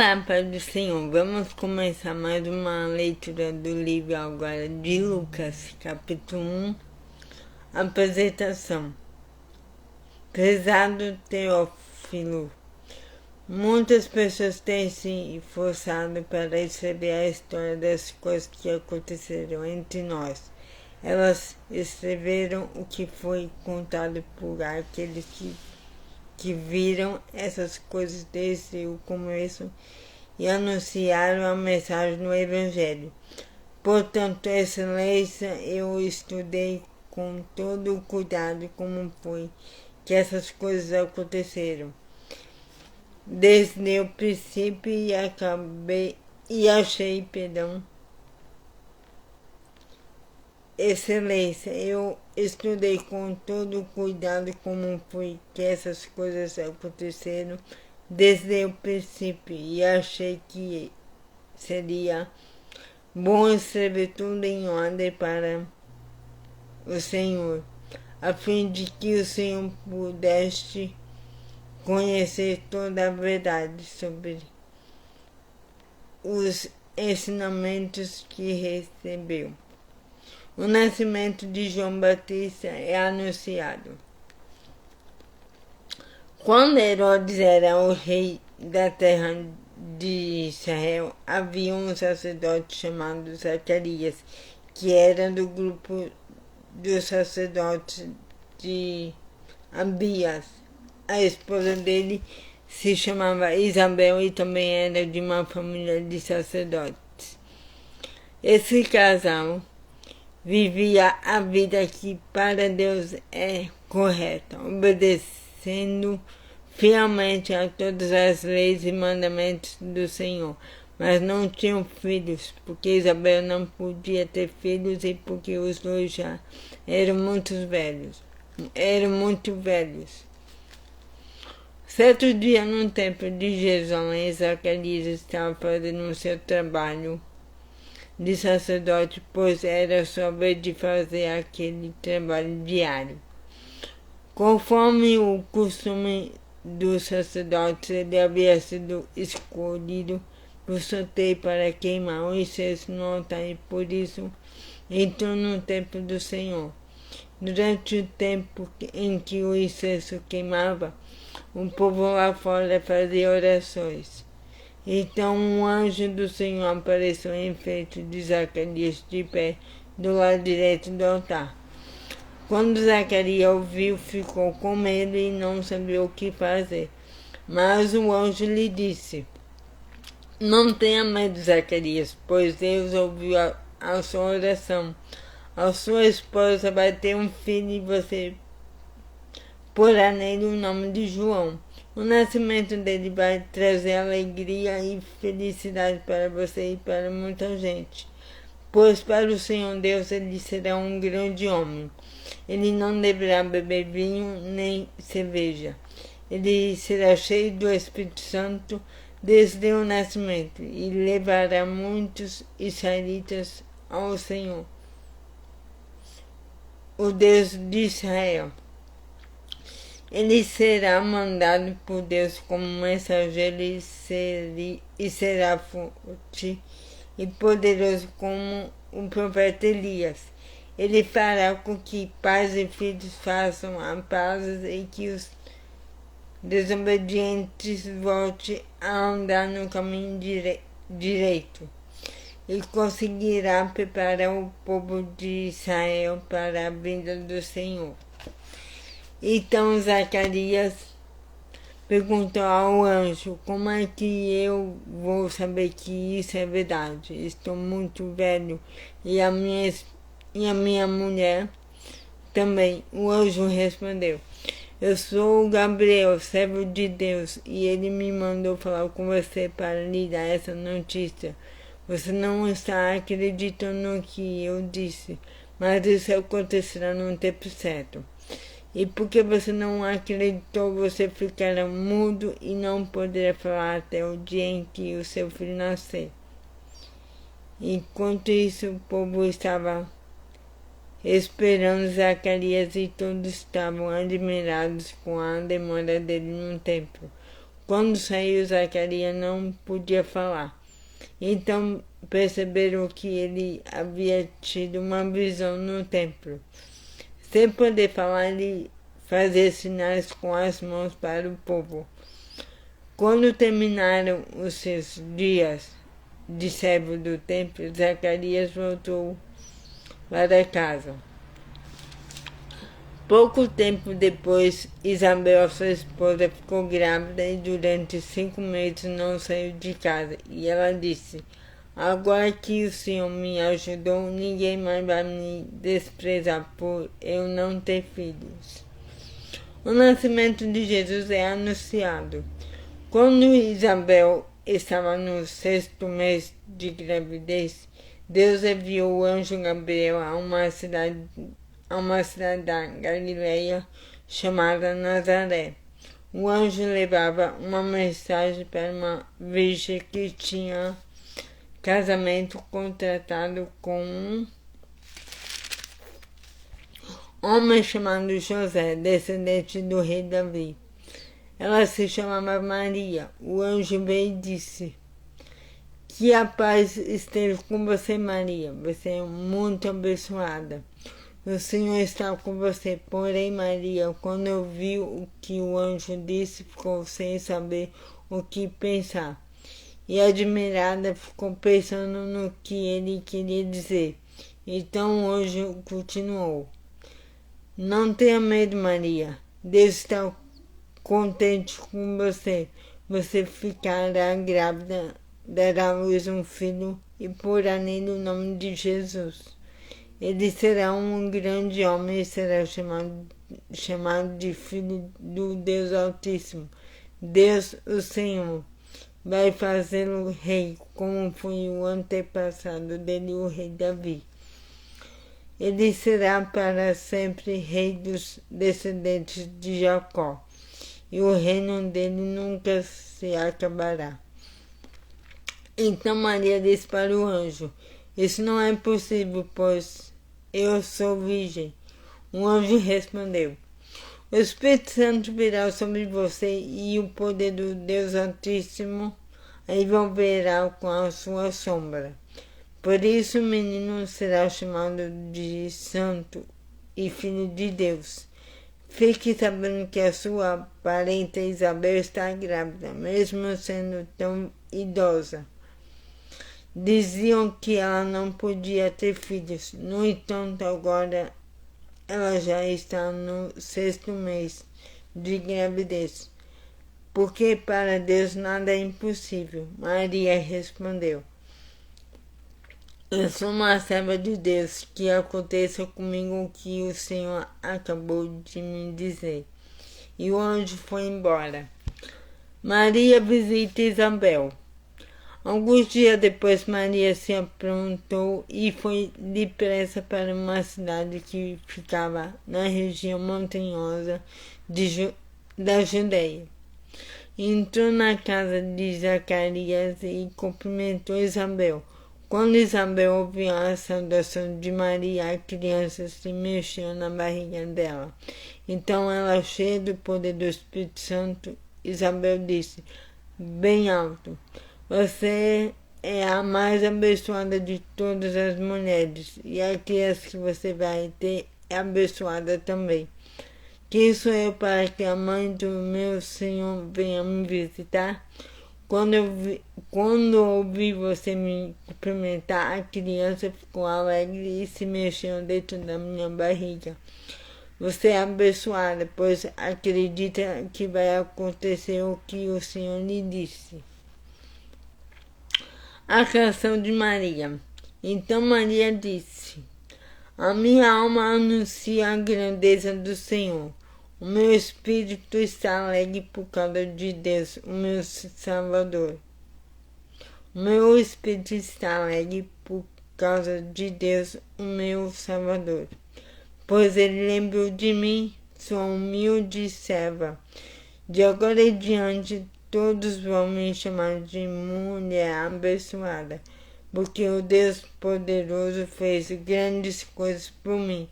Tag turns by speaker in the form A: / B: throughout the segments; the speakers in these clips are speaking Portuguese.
A: Olá, Pai do Senhor. Vamos começar mais uma leitura do livro agora de Lucas, capítulo 1, apresentação. Prezado Teófilo, muitas pessoas têm se esforçado para escrever a história das coisas que aconteceram entre nós. Elas escreveram o que foi contado por aqueles que viram essas coisas desde o começo e anunciaram a mensagem do Evangelho. Portanto, Excelência, eu estudei com todo o cuidado como foi que essas coisas aconteceram. Desde o princípio achei, Excelência, eu estudei com todo o cuidado como foi que essas coisas aconteceram desde o princípio e achei que seria bom escrever tudo em ordem para o Senhor, a fim de que o Senhor pudesse conhecer toda a verdade sobre os ensinamentos que recebeu. O nascimento de João Batista é anunciado. Quando Herodes era o rei da terra de Israel, havia um sacerdote chamado Zacarias, que era do grupo dos sacerdotes de Abias. A esposa dele se chamava Isabel e também era de uma família de sacerdotes. Esse casal vivia a vida que para Deus é correta, obedecendo fielmente a todas as leis e mandamentos do Senhor, mas não tinham filhos, porque Isabel não podia ter filhos e porque os dois já eram muito velhos. Certo dia, no templo de Jerusalém, Zacarias estava fazendo o seu trabalho de sacerdote, pois era sua vez de fazer aquele trabalho diário. Conforme o costume dos sacerdotes, ele havia sido escolhido por sorteio para queimar o incenso no altar e por isso entrou no templo do Senhor. Durante o tempo em que o incenso queimava, o povo lá fora fazia orações. Então um anjo do Senhor apareceu em frente de Zacarias de pé do lado direito do altar. Quando Zacarias ouviu, ficou com medo e não sabia o que fazer. Mas o anjo lhe disse: Não tenha medo, Zacarias, pois Deus ouviu a sua oração. A sua esposa vai ter um filho e você porá nele o nome de João. O nascimento dele vai trazer alegria e felicidade para você e para muita gente, pois para o Senhor Deus ele será um grande homem. Ele não deverá beber vinho nem cerveja. Ele será cheio do Espírito Santo desde o nascimento e levará muitos israelitas ao Senhor, o Deus de Israel. Ele será mandado por Deus como mensageiro e será forte e poderoso como o profeta Elias. Ele fará com que pais e filhos façam a paz e que os desobedientes voltem a andar no caminho direito. E conseguirá preparar o povo de Israel para a vinda do Senhor. Então Zacarias perguntou ao anjo: Como é que eu vou saber que isso é verdade? Estou muito velho e a minha mulher também. O anjo respondeu: Eu sou Gabriel, servo de Deus, e ele me mandou falar com você para lhe dar essa notícia. Você não está acreditando no que eu disse, mas isso acontecerá no tempo certo. E porque você não acreditou, você ficará mudo e não poderá falar até o dia em que o seu filho nascer. Enquanto isso, o povo estava esperando Zacarias e todos estavam admirados com a demora dele no templo. Quando saiu, Zacarias não podia falar. Então perceberam que ele havia tido uma visão no templo. Sem poder falar, ele fazia sinais com as mãos para o povo. Quando terminaram os seus dias de servo do templo, Zacarias voltou para casa. Pouco tempo depois, Isabel, sua esposa, ficou grávida e durante 5 meses não saiu de casa. E ela disse: agora que o Senhor me ajudou, ninguém mais vai me desprezar por eu não ter filhos. O nascimento de Jesus é anunciado. Quando Isabel estava no 6º mês de gravidez, Deus enviou o anjo Gabriel a uma cidade da Galileia chamada Nazaré. O anjo levava uma mensagem para uma virgem que tinha casamento contratado com um homem chamado José, descendente do rei Davi. Ela se chamava Maria. O anjo veio e disse: que a paz esteja com você, Maria. Você é muito abençoada. O Senhor está com você. Porém, Maria, quando ouviu o que o anjo disse, ficou sem saber o que pensar. E admirada, ficou pensando no que ele queria dizer. Então o anjo continuou: não tenha medo, Maria. Deus está contente com você. Você ficará grávida, dará à luz um filho e porá nele o nome de Jesus. Ele será um grande homem e será chamado de Filho do Deus Altíssimo. Deus, o Senhor, vai fazê-lo rei, como foi o antepassado dele, o rei Davi. Ele será para sempre rei dos descendentes de Jacó, e o reino dele nunca se acabará. Então Maria disse para o anjo: isso não é possível, pois eu sou virgem. O anjo respondeu: o Espírito Santo virá sobre você e o poder do Deus Altíssimo a envolverá com a sua sombra. Por isso o menino será chamado de Santo e Filho de Deus. Fique sabendo que a sua parente Isabel está grávida, mesmo sendo tão idosa. Diziam que ela não podia ter filhos. No entanto, agora ela já está no 6º mês de gravidez, porque para Deus nada é impossível. Maria respondeu: eu sou uma serva de Deus, que aconteça comigo o que o Senhor acabou de me dizer. E o anjo foi embora. Maria visita Isabel. Alguns dias depois, Maria se aprontou e foi depressa para uma cidade que ficava na região montanhosa da Judeia. Entrou na casa de Zacarias e cumprimentou Isabel. Quando Isabel ouviu a saudação de Maria, a criança se mexeu na barriga dela. Então ela, cheia do poder do Espírito Santo, Isabel disse bem alto: você é a mais abençoada de todas as mulheres, e a criança que você vai ter é abençoada também. Quem sou eu para que a mãe do meu Senhor venha me visitar? Quando ouvi você me cumprimentar, a criança ficou alegre e se mexeu dentro da minha barriga. Você é abençoada, pois acredita que vai acontecer o que o Senhor lhe disse. A canção de Maria. Então Maria disse: a minha alma anuncia a grandeza do Senhor. O meu espírito está alegre por causa de Deus, o meu Salvador. O meu espírito está alegre por causa de Deus, o meu Salvador. Pois ele lembrou de mim, sua humilde serva. De agora em diante, todos vão me chamar de mulher abençoada, porque o Deus poderoso fez grandes coisas por mim.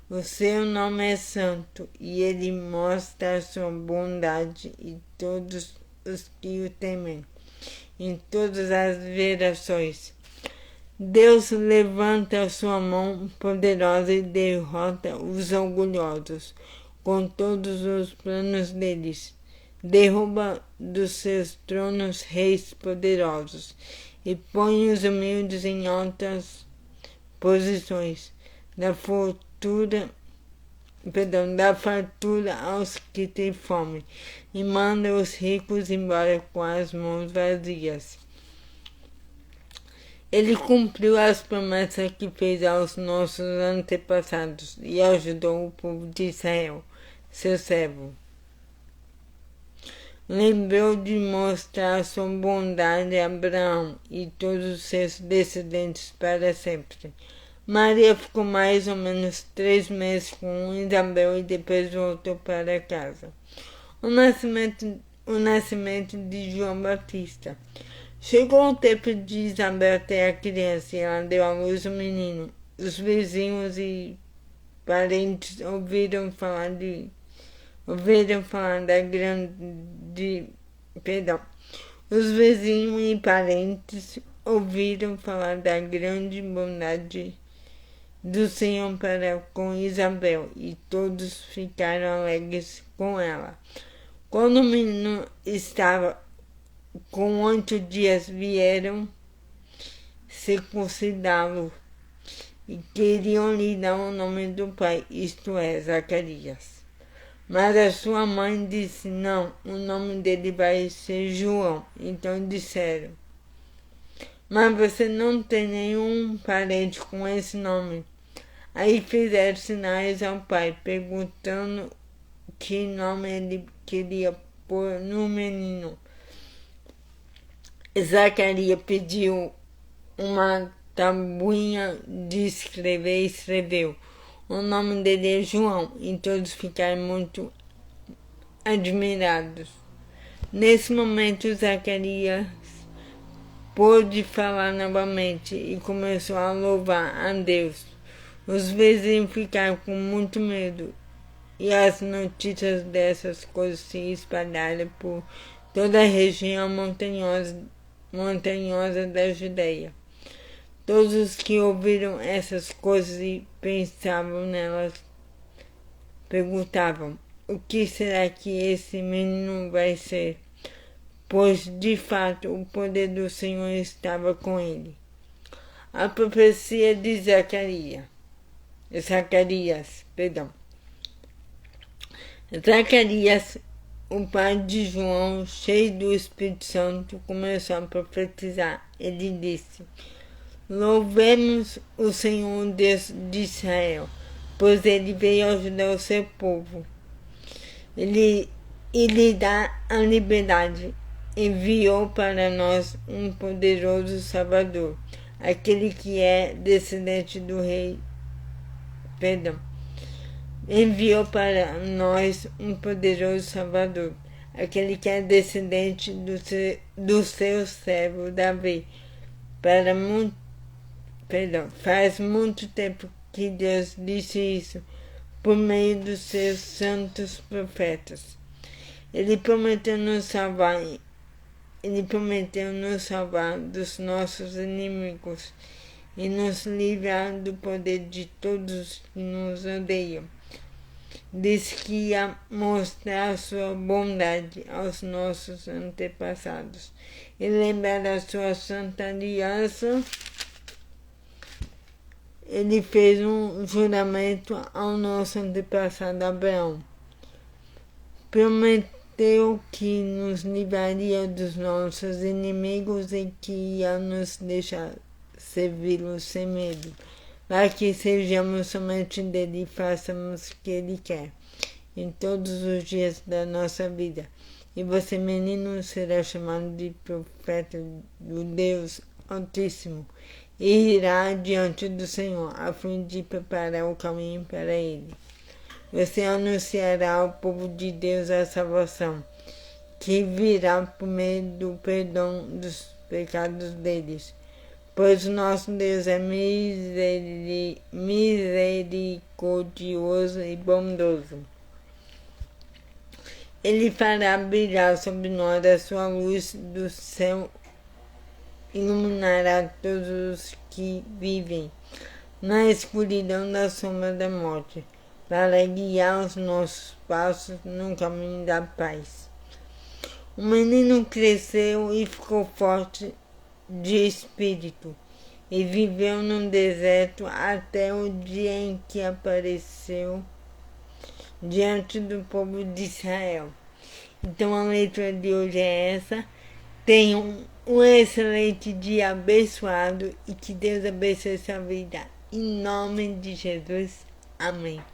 A: O seu nome é santo, e ele mostra a sua bondade os que o temem, em todas as gerações. Deus levanta a sua mão poderosa e derrota os orgulhosos com todos os planos deles. Derruba dos seus tronos reis poderosos e põe os humildes em altas posições. Dá fartura aos que têm fome e manda os ricos embora com as mãos vazias. Ele cumpriu as promessas que fez aos nossos antepassados e ajudou o povo de Israel, seu servo. Lembrou de mostrar sua bondade a Abraão e todos os seus descendentes para sempre. Maria ficou mais ou menos 3 meses com Isabel e depois voltou para casa. O nascimento de João Batista. Chegou o tempo de Isabel ter a criança e ela deu à luz um menino. Os vizinhos e parentes ouviram falar da grande. Os vizinhos e parentes ouviram falar da grande bondade do Senhor para com Isabel e todos ficaram alegres com ela. Quando o menino estava com 8 dias, vieram circuncidá-lo e queriam lhe dar o nome do pai, isto é, Zacarias. Mas a sua mãe disse, não, o nome dele vai ser João. Então disseram, mas você não tem nenhum parente com esse nome. Aí fizeram sinais ao pai, perguntando que nome ele queria pôr no menino. Zacarias pediu uma tabuinha de escrever e escreveu. O nome dele é João, e todos ficaram muito admirados. Nesse momento, Zacarias pôde falar novamente e começou a louvar a Deus. Os vizinhos ficaram com muito medo e as notícias dessas coisas se espalharam por toda a região montanhosa da Judeia. Todos os que ouviram essas coisas e pensavam nelas perguntavam, o que será que esse menino vai ser? Pois, de fato, o poder do Senhor estava com ele. A profecia de Zacarias, o pai de João, cheio do Espírito Santo, começou a profetizar. Ele disse, louvemos o Senhor Deus de Israel, pois ele veio ajudar o seu povo. Ele lhe dá a liberdade. Enviou para nós um poderoso Salvador, aquele que é descendente do rei. Enviou para nós um poderoso Salvador, aquele que é descendente do seu servo Davi. Faz muito tempo que Deus disse isso por meio dos seus santos profetas. Ele prometeu nos salvar dos nossos inimigos e nos livrar do poder de todos que nos odeiam. Disse que ia mostrar sua bondade aos nossos antepassados e lembrar da sua santa aliança. Ele fez um juramento ao nosso antepassado Abraão. Prometeu que nos livraria dos nossos inimigos e que ia nos deixar servi-lo sem medo, para que sejamos somente dele e façamos o que ele quer em todos os dias da nossa vida. E você, menino, será chamado de profeta do Deus Altíssimo e irá diante do Senhor, a fim de preparar o caminho para ele. Você anunciará ao povo de Deus a salvação, que virá por meio do perdão dos pecados deles, pois nosso Deus é misericordioso e bondoso. Ele fará brilhar sobre nós a sua luz do céu, iluminará todos os que vivem na escuridão da sombra da morte, para guiar os nossos passos no caminho da paz. O menino cresceu e ficou forte de espírito, e viveu no deserto até o dia em que apareceu diante do povo de Israel. Então a leitura de hoje é essa. Tenham um excelente dia abençoado e que Deus abençoe sua vida. Em nome de Jesus. Amém.